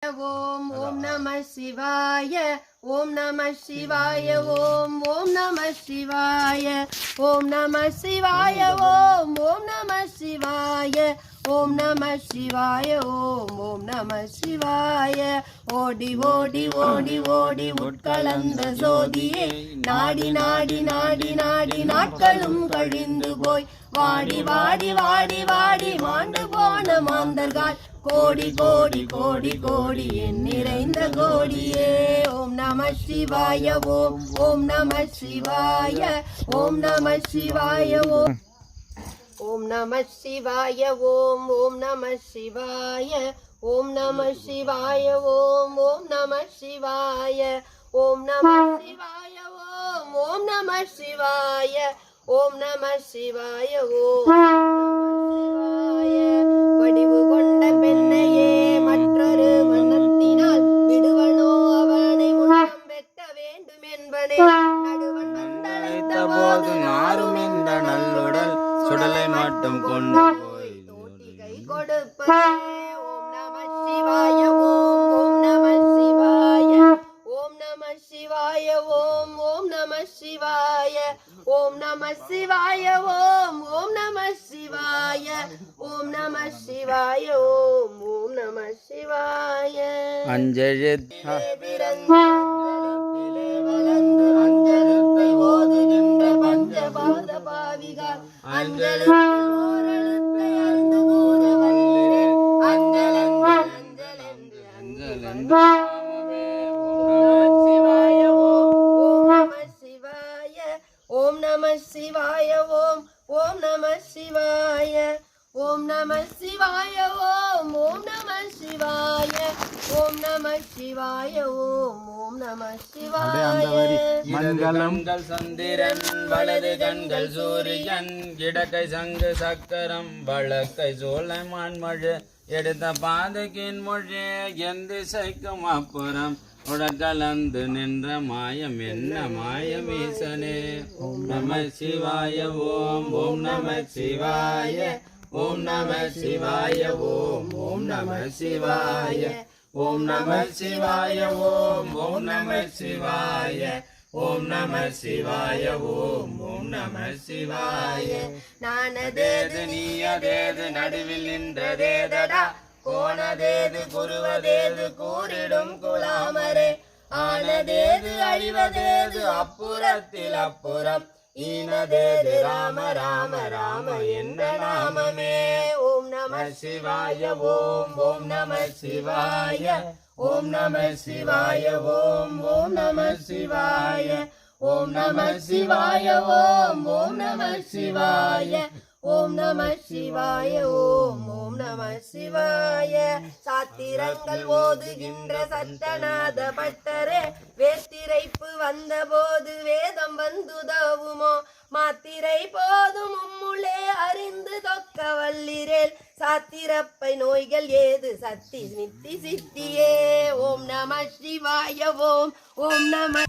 ஓம் ஓம் நம சிவாய ஓம் நம சிவாய ஓம் ஓம் நம சிவாய ஓம் நம சிவாய ஓம் ஓம் நம சிவாய ஓம் நம சிவாய ஓம் ஓம் நம சிவாய ஓடி ஓடி ஓடி ஓடி உட்கலந்த ஜோதியே நாடி நாடி நாடி நாடி நாட்களும் கழிந்து போய் வாடி வாடி வாடி வாடி மாண்டு போன மாந்தர்கள் கோடி கோடி கோடி கோடி என் நிறைந்த கோடியே ஓம் நம சிவாய ஓம் ஓம் நம சிவாய ஓம் நம சிவாய ஓம் ஓம் நம சிவாய ஓம் ஓம் நம சிவாய ஓம் நம சிவாய ஓம் ஓம் நம சிவாய ஓம் நம சிவாய ஓம் ஓம் நம சிவாய ஓம் நம சிவாய ஓம் வடிவு கொண்ட பெண்ணையே மற்றொரு மன்னத்தினால் விடுவனோ அவனை முன்னம் வெட்ட வேண்டும் என்பனே நடுவன் வந்தழைத்த போது நாரும் இந்த நல்லுடல் சுடலை மட்டும் கொண்டு போய் தோட்டிகை கொடுப்பதே ஓம் நம சிவாய ஓம் ஓம் நம சிவாய ஓம் நம சிவாய ஓம் ஓம் நம சிவாய ஓம் நம சிவாய ஓம் ஓம் நம சிவாய ஓம் நம சிவாய ஓம் ஓம் நம சிவாய வளர்ந்து அஞ்செழுத்தை ஓதுகின்ற பஞ்சபாத பாவிகார் அஞ்செழுத்தை அறிந்து கூற வல்லிரே அஞ்சலென்று அஞ்சலென்று சிவாய ஓம் நம சிவாய ஓம் நம சிவாய ஓம் ஓம் நம சிவாய ஓம் நம சிவாய ஓம் ஓம் நம சிவாய ஓம் நம சிவாய ஓம் ஓம் நம சிவாய மங்களங்கள் சந்திரன் வலது கண்கள் சூரியன் இடக்கை சங்கு சக்கரம் வழக்கை சோழமான் மழை எடுத்த பாதகின் மொழி எந்த திசைக்கும் அப்புறம் உடற்கலந்து நின்ற மாயம் என்ன மாயமீசனே ஓம் நம சிவாய ஓம் ஓம் நம சிவாய ஓம் நம சிவாய ஓம் ஓம் நம சிவாய ஓம் நம சிவாய ஓம் ஓம் நம சிவாய ஓம் நம சிவாய ஓம் ஓம் நம சிவாய நானதேது நீயதேது நடுவில் நின்றதேதடா கோணதேது குருவதேது கூறிடும் குலாமரே ஆனதேது அழிவதேது அப்புறத்தில் அப்புறம் ஈனதேது ராம ராம ராம என்ன நாமமே ஓம் நம சிவாய ஓம் ஓம் நம சிவாய ஓம் நம சிவாய ஓம் ஓம் நம சிவாய ஓம் நம சிவாய ஓம் ஓம் நம சிவாய ஓம் நம சிவாய ஓம் ஓம் நம சிவாய சாத்திரங்கள் ஓதுகின்ற சத்தநாத பட்டரே வேத்திரைப்பு வந்த போது வேதம் வந்துதவுமோ மாத்திரை போதும் உம்முளே அறிந்து தொக்க வல்லிரேல் சாத்திரப்பை நோய்கள் ஏது சத்தி நித்தி சித்தியே ஓம் நம சிவாய ஓம் ஓம் நம